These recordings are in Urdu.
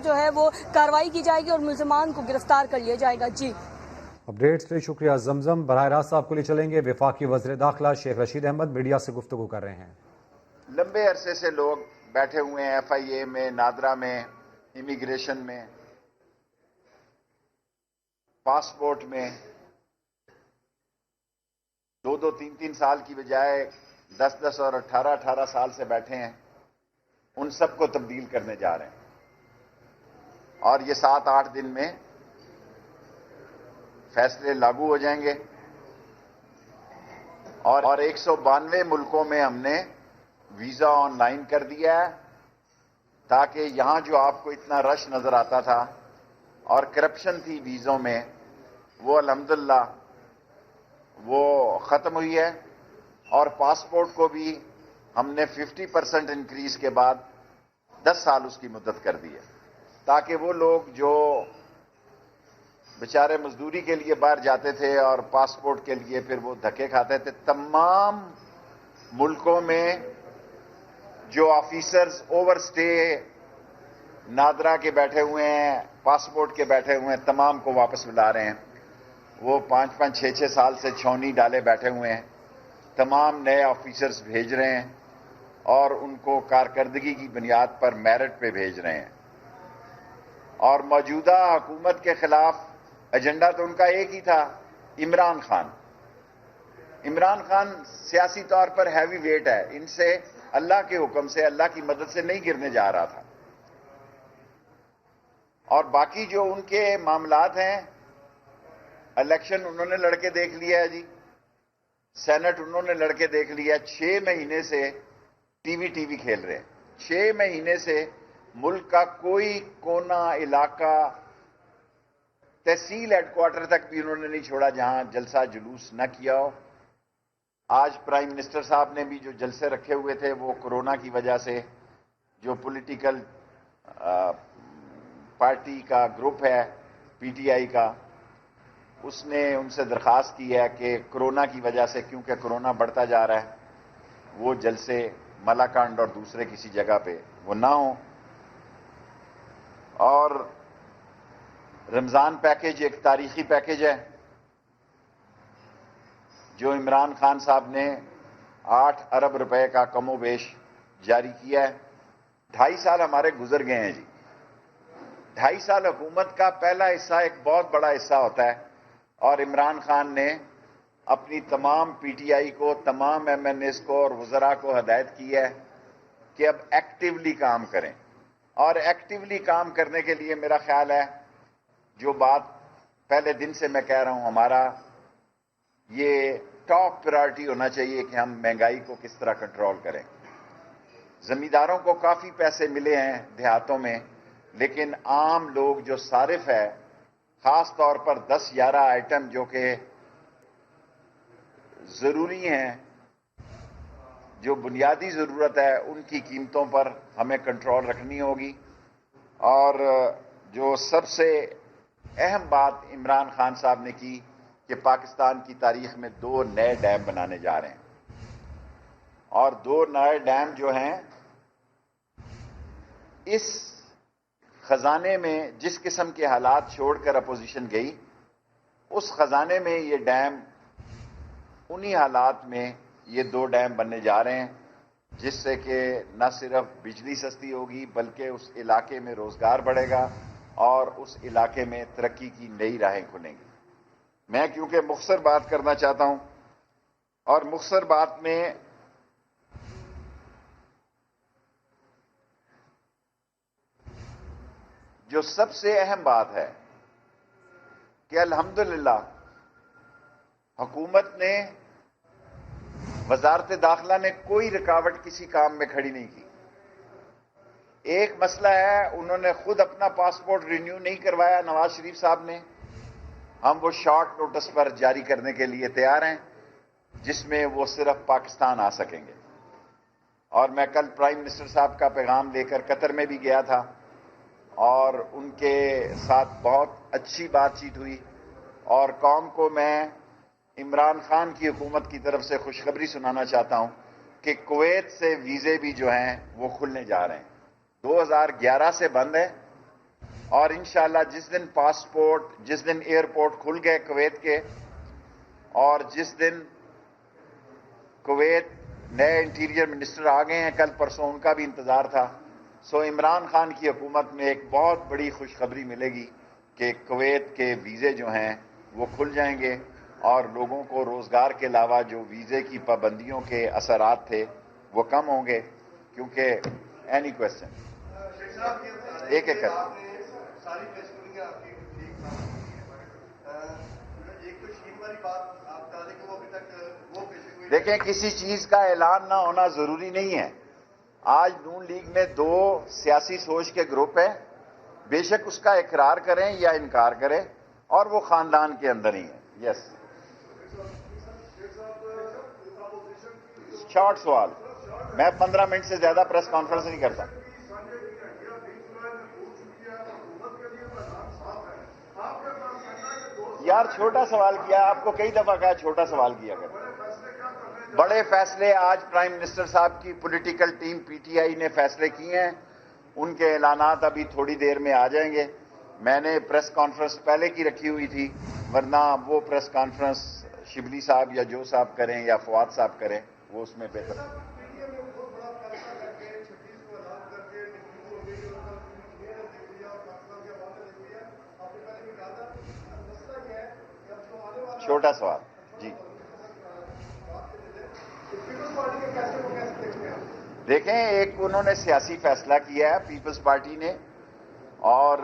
جو ہے وہ کارروائی کی جائے گی اور ملزمان کو گرفتار کر لیا جائے گا۔ جی اپڈیٹس کے لیے شکریہ زمزم۔ براہ راست آپ کو لے چلیں گے وفاقی وزیر داخلہ شیخ رشید احمد میڈیا سے گفتگو کر رہے ہیں۔ لمبے عرصے سے لوگ بیٹھے ہوئے ہیں FIA میں، نادرا میں، امیگریشن میں، پاسپورٹ میں، 2-2 3-3 سال کی بجائے 10-10 اور 18-18 سال سے بیٹھے ہیں، ان سب کو تبدیل کرنے جا رہے ہیں اور یہ 7-8 دن میں فیصلے لاگو ہو جائیں گے اور 192 ملکوں میں ہم نے ویزا آن لائن کر دیا ہے تاکہ یہاں جو آپ کو اتنا رش نظر آتا تھا اور کرپشن تھی ویزوں میں، وہ الحمدللہ وہ ختم ہوئی ہے اور پاسپورٹ کو بھی ہم نے 50% انکریز کے بعد 10 سال اس کی مدت کر دی ہے تاکہ وہ لوگ جو بیچارے مزدوری کے لیے باہر جاتے تھے اور پاسپورٹ کے لیے پھر وہ دھکے کھاتے تھے، تمام ملکوں میں جو آفیسرز اوور سٹے نادرا کے بیٹھے ہوئے ہیں، پاسپورٹ کے بیٹھے ہوئے ہیں، تمام کو واپس بلا رہے ہیں۔ وہ 5-5 6-6 سال سے چھونی ڈالے بیٹھے ہوئے ہیں، تمام نئے آفیسرز بھیج رہے ہیں اور ان کو کارکردگی کی بنیاد پر میرٹ پہ بھیج رہے ہیں۔ اور موجودہ حکومت کے خلاف ایجنڈا تو ان کا ایک ہی تھا، عمران خان۔ عمران خان سیاسی طور پر ہیوی ویٹ ہے، ان سے اللہ کے حکم سے، اللہ کی مدد سے نہیں گرنے جا رہا تھا۔ اور باقی جو ان کے معاملات ہیں، الیکشن انہوں نے لڑ کے دیکھ لیا ہے جی، سینٹ انہوں نے لڑ کے دیکھ لیا، 6 مہینے سے ٹی وی کھیل رہے ہیں، 6 مہینے سے ملک کا کوئی کونا علاقہ، تحصیل ہیڈ کوارٹر تک بھی انہوں نے نہیں چھوڑا جہاں جلسہ جلوس نہ کیا ہو۔ آج پرائم منسٹر صاحب نے بھی جو جلسے رکھے ہوئے تھے وہ کورونا کی وجہ سے، جو پولیٹیکل پارٹی کا گروپ ہے PTI کا، اس نے ان سے درخواست کی ہے کہ کورونا کی وجہ سے، کیونکہ کورونا بڑھتا جا رہا ہے، وہ جلسے ملاکنڈ اور دوسرے کسی جگہ پہ وہ نہ ہوں۔ اور رمضان پیکج ایک تاریخی پیکج ہے جو عمران خان صاحب نے 8 ارب روپے کا کم و بیش جاری کیا ہے۔ 2.5 سال ہمارے گزر گئے ہیں جی، 2.5 سال حکومت کا پہلا حصہ ایک بہت بڑا حصہ ہوتا ہے اور عمران خان نے اپنی تمام PTI کو، تمام MNAs کو اور وزراء کو ہدایت کی ہے کہ اب ایکٹیولی کام کریں، اور ایکٹیولی کام کرنے کے لیے میرا خیال ہے جو بات پہلے دن سے میں کہہ رہا ہوں، ہمارا یہ ٹاپ پرائرٹی ہونا چاہیے کہ ہم مہنگائی کو کس طرح کنٹرول کریں۔ زمینداروں کو کافی پیسے ملے ہیں دیہاتوں میں، لیکن عام لوگ جو صارف ہے، خاص طور پر 10-11 آئٹم جو کہ ضروری ہیں، جو بنیادی ضرورت ہے، ان کی قیمتوں پر ہمیں کنٹرول رکھنی ہوگی۔ اور جو سب سے اہم بات عمران خان صاحب نے کی کہ پاکستان کی تاریخ میں 2 نئے ڈیم بنانے جا رہے ہیں، اور 2 نئے ڈیم جو ہیں، اس خزانے میں جس قسم کے حالات چھوڑ کر اپوزیشن گئی، اس خزانے میں یہ ڈیم انہی حالات میں یہ 2 ڈیم بننے جا رہے ہیں، جس سے کہ نہ صرف بجلی سستی ہوگی بلکہ اس علاقے میں روزگار بڑھے گا اور اس علاقے میں ترقی کی نئی راہیں کھلیں گی۔ میں کیونکہ مختصر بات کرنا چاہتا ہوں، اور مختصر بات میں جو سب سے اہم بات ہے کہ الحمدللہ حکومت نے، وزارت داخلہ نے کوئی رکاوٹ کسی کام میں کھڑی نہیں کی۔ ایک مسئلہ ہے، انہوں نے خود اپنا پاسپورٹ رینیو نہیں کروایا نواز شریف صاحب نے، ہم وہ شارٹ نوٹس پر جاری کرنے کے لیے تیار ہیں جس میں وہ صرف پاکستان آ سکیں گے۔ اور میں کل پرائم منسٹر صاحب کا پیغام لے کر قطر میں بھی گیا تھا اور ان کے ساتھ بہت اچھی بات چیت ہوئی، اور قوم کو میں عمران خان کی حکومت کی طرف سے خوشخبری سنانا چاہتا ہوں کہ کویت سے ویزے بھی جو ہیں وہ کھلنے جا رہے ہیں۔ 2011 سے بند ہے، اور انشاءاللہ جس دن پاسپورٹ، جس دن ایئرپورٹ کھل گئے کویت کے، اور جس دن کویت نئے انٹیریئر منسٹر آ گئے ہیں، کل پرسوں ان کا بھی انتظار تھا، سو عمران خان کی حکومت میں ایک بہت بڑی خوشخبری ملے گی کہ کویت کے ویزے جو ہیں وہ کھل جائیں گے، اور لوگوں کو روزگار کے علاوہ جو ویزے کی پابندیوں کے اثرات تھے وہ کم ہوں گے، کیونکہ اینی کویسچن ایک ایک کر ساری فیسلٹی آپ کی ٹھیک ایک تو شین والی بات آپ بتا دیں کہ وہ ابھی تک وہ پیش ہوئی. دیکھیں، کسی چیز کا اعلان نہ ہونا ضروری نہیں ہے. آج نون لیگ میں 2 سیاسی سوچ کے گروپ ہیں، بے شک اس کا اقرار کریں یا انکار کریں، اور وہ خاندان کے اندر ہی ہیں. یس، شارٹ سوال. میں 15 منٹ سے زیادہ پریس کانفرنس نہیں کرتا. یار چھوٹا سوال کیا، آپ کو کئی دفعہ کہا چھوٹا سوال کیا کریں. بڑے فیصلے آج پرائم منسٹر صاحب کی political team P T I نے فیصلے کیے ہیں، ان کے اعلانات ابھی تھوڑی دیر میں آ جائیں گے. میں نے پریس کانفرنس پہلے کی رکھی ہوئی تھی، ورنہ وہ پریس کانفرنس شبلی صاحب یا جو صاحب کریں یا فواد صاحب کریں، وہ اس میں بہتر. چھوٹا سوال جی. دیکھیں، ایک انہوں نے سیاسی فیصلہ کیا ہے پیپلز پارٹی نے، اور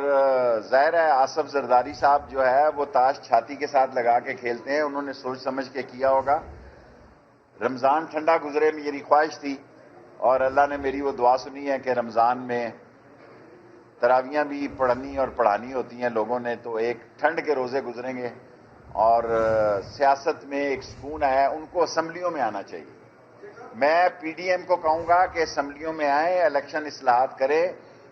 ظاہر ہے آصف زرداری صاحب جو ہے وہ تاش چھاتی کے ساتھ لگا کے کھیلتے ہیں، انہوں نے سوچ سمجھ کے کیا ہوگا. رمضان ٹھنڈا گزرے میری خواہش تھی، اور اللہ نے میری وہ دعا سنی ہے کہ رمضان میں تراویاں بھی پڑھنی اور پڑھانی ہوتی ہیں لوگوں نے، تو ایک ٹھنڈ کے روزے گزریں گے، اور سیاست میں ایک سکون ہے. ان کو اسمبلیوں میں آنا چاہیے. میں پی ڈی ایم کو کہوں گا کہ اسمبلیوں میں آئیں، الیکشن اصلاحات کرے.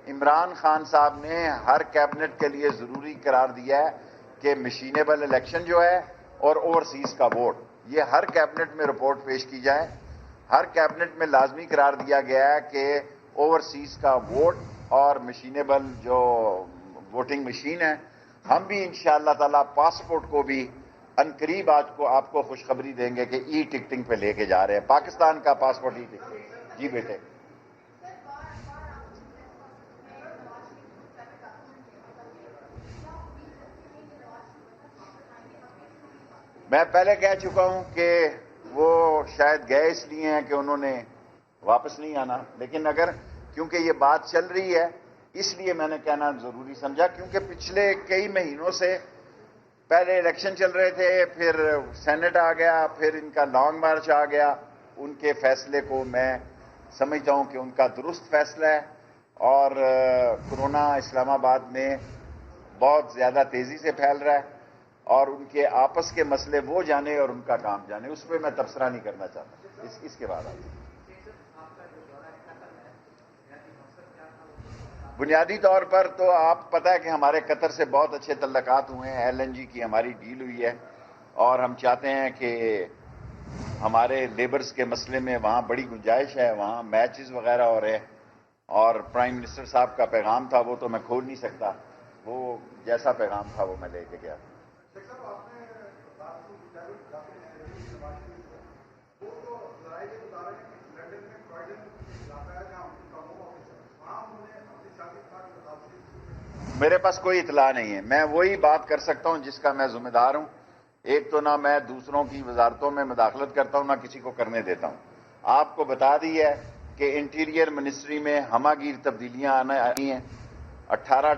عمران خان صاحب نے ہر کیبنٹ کے لیے ضروری قرار دیا ہے کہ مشینیبل الیکشن جو ہے اور اوورسیز کا ووٹ، یہ ہر کیبنٹ میں رپورٹ پیش کی جائے. ہر کیبنٹ میں لازمی قرار دیا گیا ہے کہ اوورسیز کا ووٹ اور مشینیبل جو ووٹنگ مشین ہے. ہم بھی انشاءاللہ تعالی پاسپورٹ کو بھی عنقریب آج کو آپ کو خوشخبری دیں گے کہ ای ٹکٹنگ پہ لے کے جا رہے ہیں پاکستان کا پاسپورٹ. ای ٹکٹنگ. جی بیٹے. میں پہلے کہہ چکا ہوں کہ وہ شاید گئے اس لیے ہیں کہ انہوں نے واپس نہیں آنا، لیکن اگر کیونکہ یہ بات چل رہی ہے اس لیے میں نے کہنا ضروری سمجھا، کیونکہ پچھلے کئی مہینوں سے پہلے الیکشن چل رہے تھے، پھر سینٹ آ گیا، پھر ان کا لانگ مارچ آ گیا. ان کے فیصلے کو میں سمجھتا ہوں کہ ان کا درست فیصلہ ہے، اور کورونا اسلام آباد میں بہت زیادہ تیزی سے پھیل رہا ہے، اور ان کے آپس کے مسئلے وہ جانے اور ان کا کام جانے. اس پہ میں تبصرہ نہیں کرنا چاہتا. اس کے بعد بنیادی طور پر تو آپ پتہ ہے کہ ہمارے قطر سے بہت اچھے تعلقات ہوئے ہیں. LNG کی ہماری ڈیل ہوئی ہے، اور ہم چاہتے ہیں کہ ہمارے لیبرز کے مسئلے میں وہاں بڑی گنجائش ہے. وہاں میچز وغیرہ ہو رہے ہیں، اور پرائم منسٹر صاحب کا پیغام تھا وہ تو میں کھول نہیں سکتا. وہ جیسا پیغام تھا وہ میں لے کے گیا. میرے پاس کوئی اطلاع نہیں ہے. میں وہی بات کر سکتا ہوں جس کا میں ذمہ دار ہوں. ایک تو نہ میں دوسروں کی وزارتوں میں مداخلت کرتا ہوں، نہ کسی کو کرنے دیتا ہوں. آپ کو بتا دی ہے کہ انٹیریئر منسٹری میں ہمہ گیر تبدیلیاں آئی ہیں. 18 اور